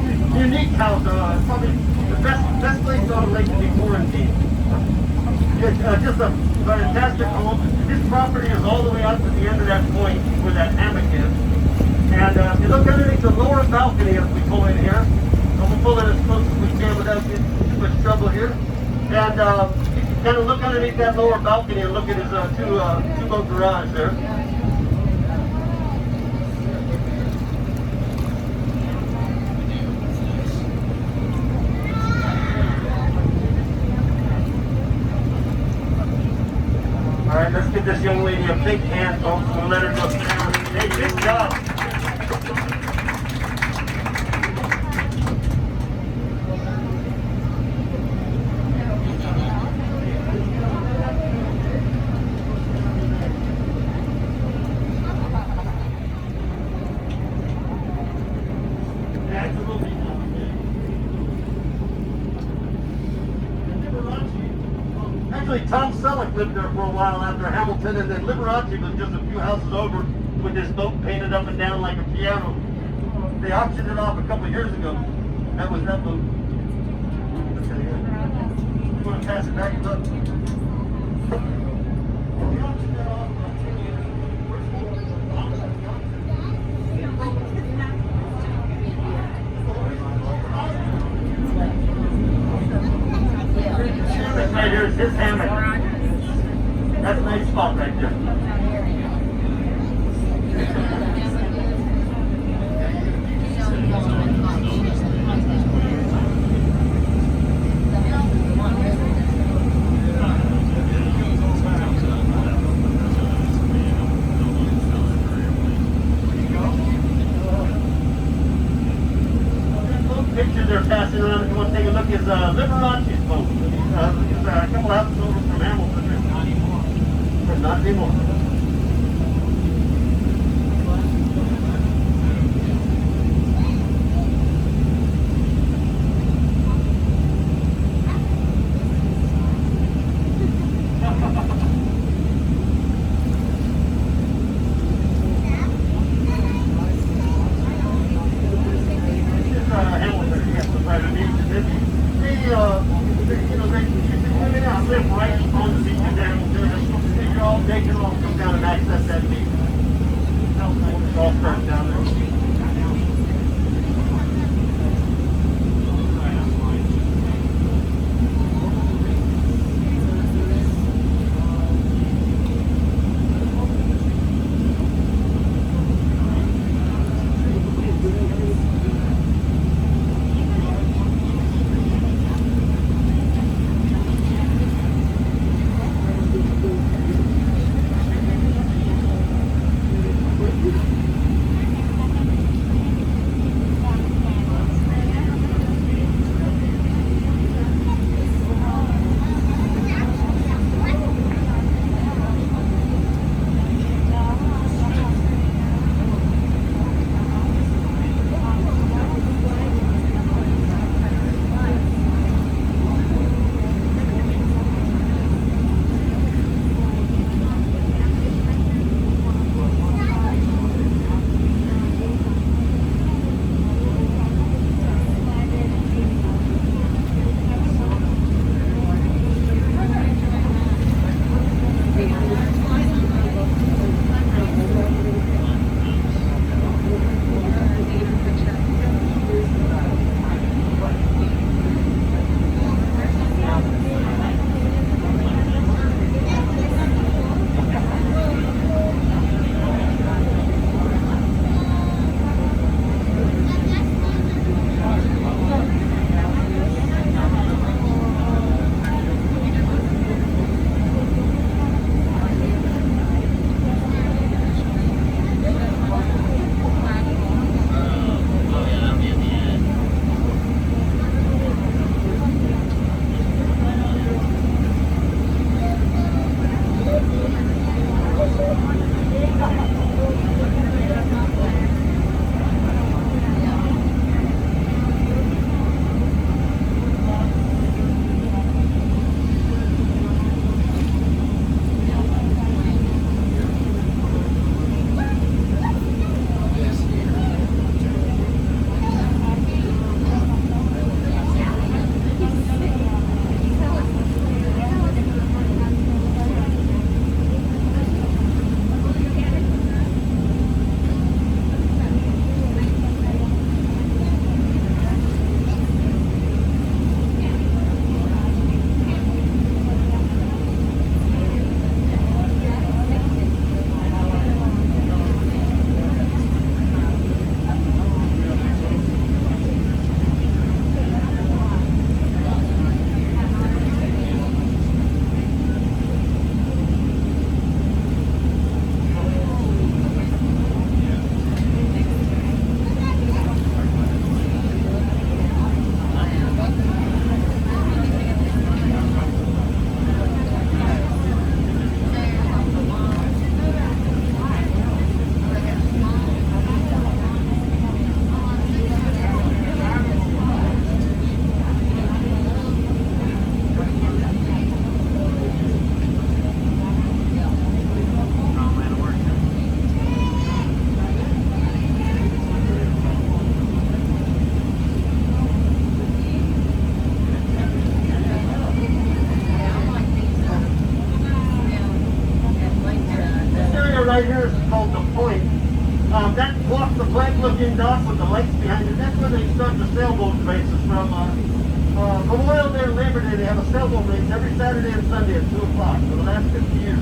unique house, probably the best place on the lake to be quarantined. It's just a fantastic home. This property is all the way out to the end of that point where that hammock is. And if you look underneath the lower balcony as we pull in here, and we'll pull in as close as we can without getting too much trouble here. And you can kind of look underneath that lower balcony and look at his two-boat garage there. All right, let's give this young lady a big hand, folks. We'll let her go down. Hey, good job. Actually, Tom Selleck lived there for a while after Hamilton, and then Liberace was just a few houses over with his boat painted up and down like a piano. They auctioned it off a couple of years ago. That was that boat. You want to pass it back? Look. They auctioned that off about 10 years right here is his hammock. That's a nice spot right there. Picture they're passing around, if you want to take a look, is Liberace's boat. He's a couple houses over from Hamilton. Not anymore. Not anymore. Live right on the beach of Hamilton. They can all come down and access that beach. It's all starts down there. sailboat races from Memorial Day to Labor Day. They have a sailboat race every Saturday and Sunday at 2 o'clock for the last 50 years.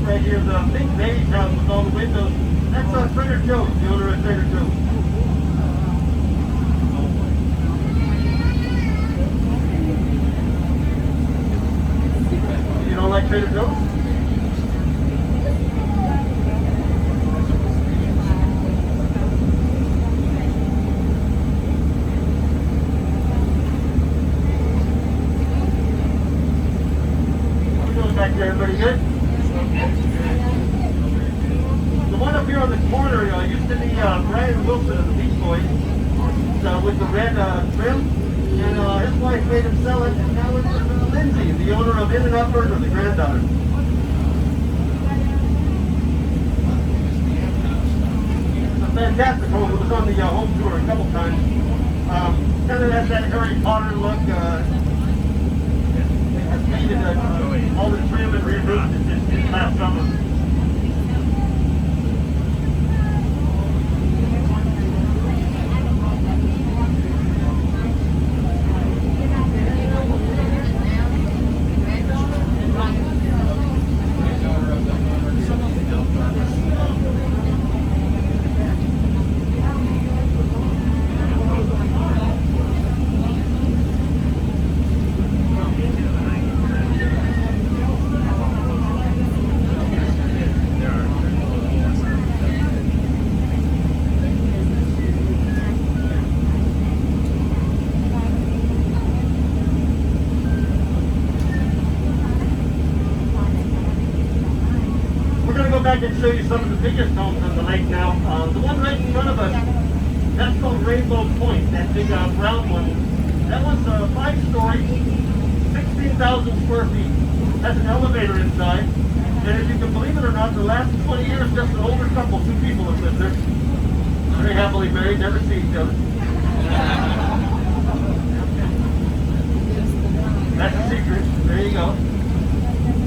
Right here, the big beige house with all the windows. That's Trader Joe's, the owner of Trader Joe's. You don't like Trader Joe's? How we doing back there? Everybody good? The one up here on the corner used to be Brian Wilson of the Beach Boys with the red trim, and his wife made him sell it, and now it's Lindsay, the owner of In-N-Out Burger, the granddaughter. It's a fantastic home. It was on the home tour a couple times. Kind of has that Harry Potter look. Has painted all the trim and re-roofed it this last summer. I can show you some of the biggest homes on the lake now. The one right in front of us, that's called Rainbow Point, that big brown one. That one's 5-story, 16,000 square feet. Has an elevator inside. And if you can believe it or not, the last 20 years, just an older couple, 2 people have lived there. Very happily married, never see each other. That's a secret. There you go.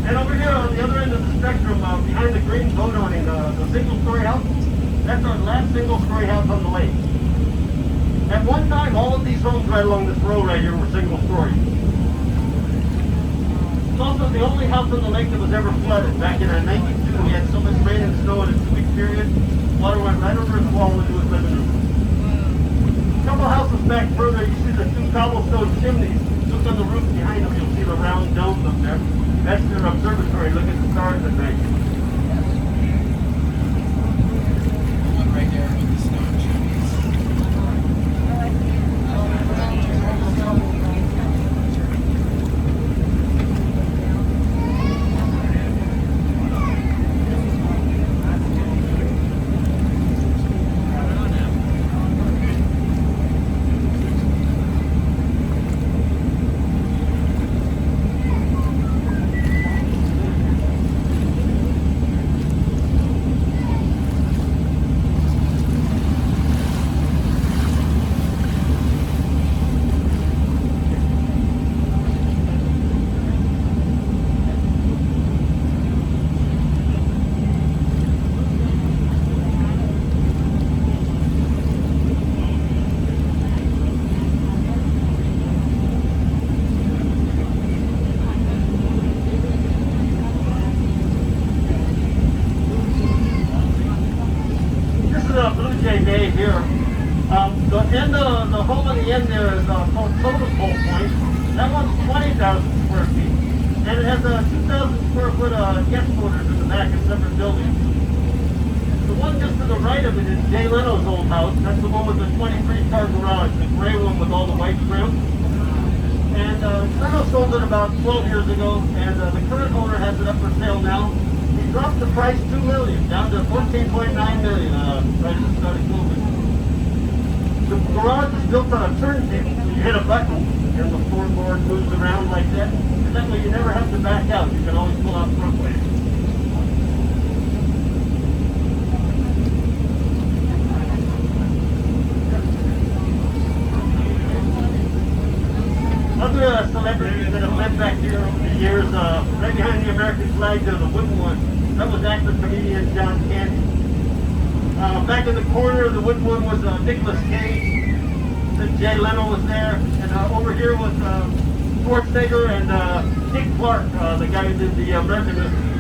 And over here on the other end of the spectrum, behind the green boat awning, the single-story house, that's our last single-story house on the lake. At one time, all of these homes right along this road right here were single-story. It's also the only house on the lake that was ever flooded. Back in 92, we had so much rain and snow in a 2-week period, water went right over its wall into his living room. A couple houses back further, you see the 2 cobblestone chimneys. Look on the roof behind them, you'll see the round dome up there. That's their observatory. Look at the stars at night. The one right there with the stone chimneys. Day here. The home on the end there is called Totem Pole Point. That one's 20,000 square feet. And it has 2,000 square foot guest quarters in the back of separate buildings. The one just to the right of it is Jay Leno's old house. That's the one with the 23-car garage, the gray one with all the white trim. And Leno sold it about 12 years ago, and the current owner has it up for sale now. He dropped the price $2 million, down to $14.9 million right at the start of COVID. The garage is built on a turntable. You hit a button and the floorboard moves around like that. And that way you never have to back out. You can always pull out front way. Other celebrities that have lived back here over the years, right behind the American flag, there's a wooden one. That was actor comedian John Candy. Back in the corner of the wooden one was Nicolas Cage. Then Jay Leno was there. And over here was Schwarzenegger and Dick Clark, the guy who did the American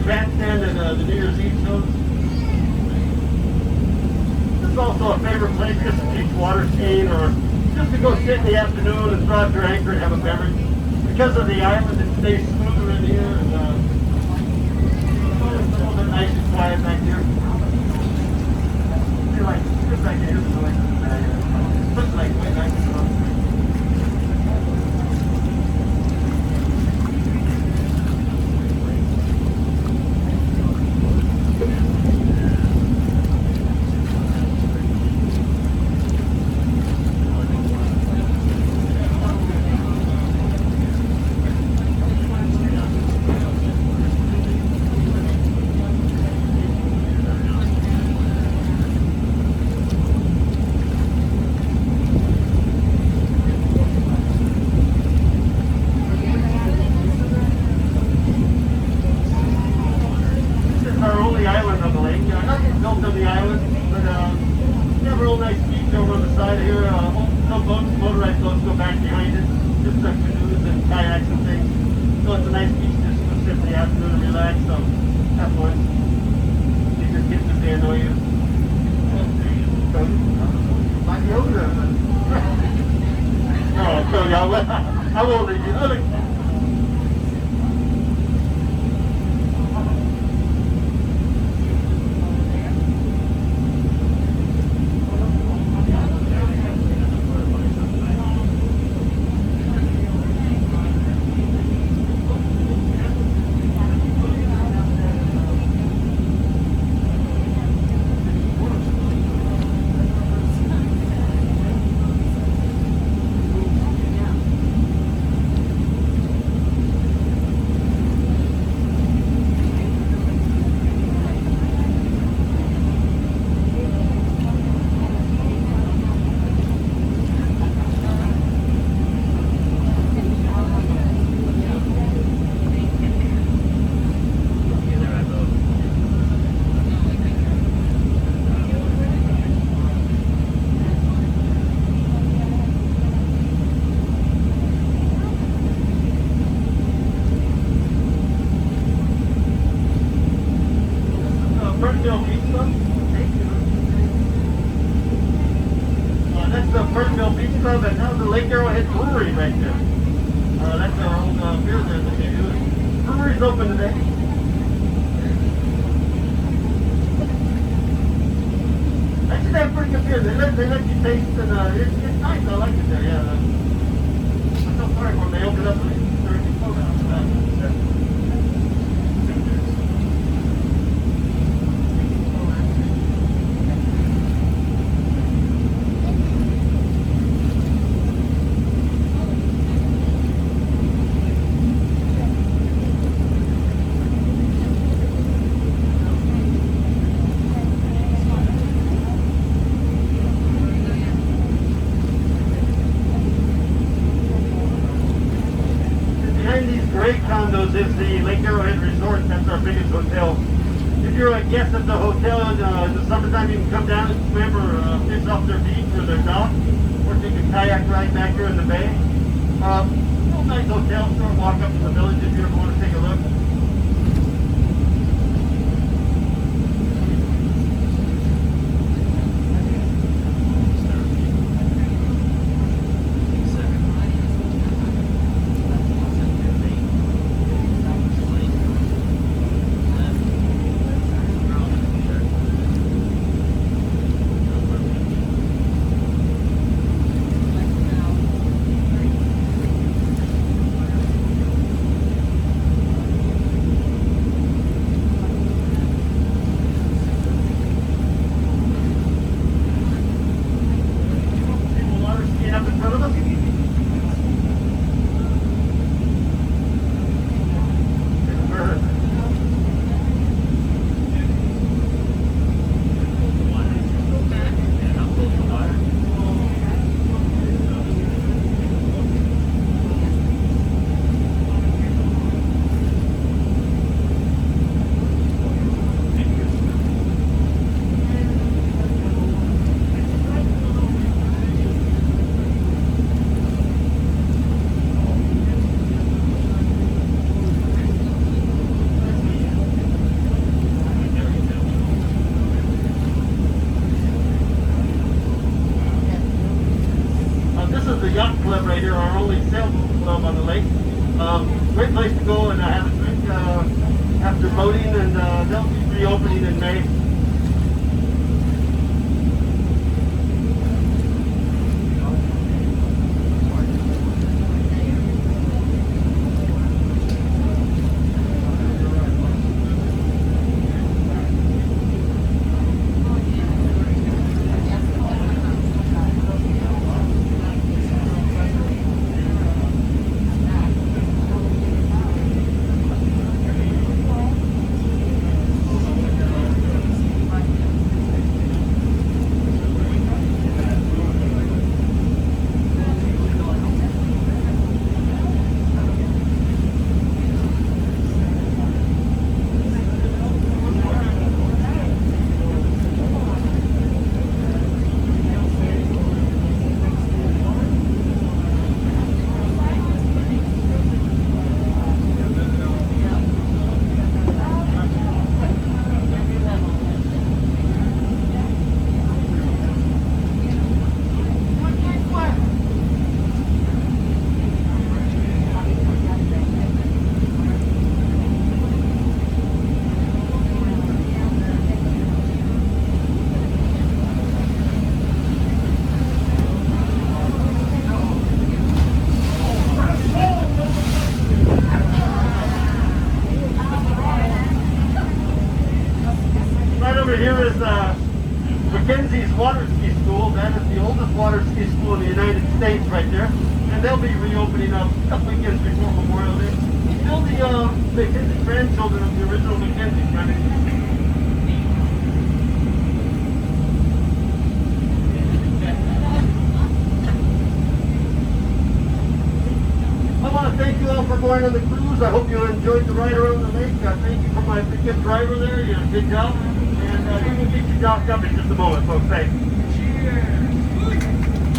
Bandstand and the New Year's Eve shows. This is also a favorite place just to teach water skiing or just to go sit in the afternoon and throw out your anchor and have a beverage. Because of the island, it stays smoother in here and it's a little bit nice and quiet back here. I feel like it's back here, so like looks like way nice. I won't leave you. That's the Ferndale Beach Club, and now the Lake Arrowhead Brewery right there. That's our old beer there that they do. Brewery's open today. Actually, they have pretty good beer. They let you taste, and it's nice. I like it there. Yeah. I'm so sorry when they open up. Condos is the Lake Arrowhead Resort. That's our biggest hotel. If you're a guest at the hotel in the summertime, you can come down and swim or fish off their beach or their dock, or take a kayak ride back here in the bay. Real nice hotel. Short walk up to the village if you ever want to take a look. Club right here, our only sailboat club on the lake. Great place to go and have a drink after boating, and they'll be reopening in May. Over here is Mackenzie's water ski school. That is the oldest water ski school in the United States right there. And they'll be reopening up a couple weekends before Memorial Day. Still the Mackenzie grandchildren of the original Mackenzie family. I want to thank you all for going on the cruise. I hope you enjoyed the ride around the lake. Thank you for my good driver there. You did a good job. And we will get you docked up in just a moment, folks. Thanks. Cheers.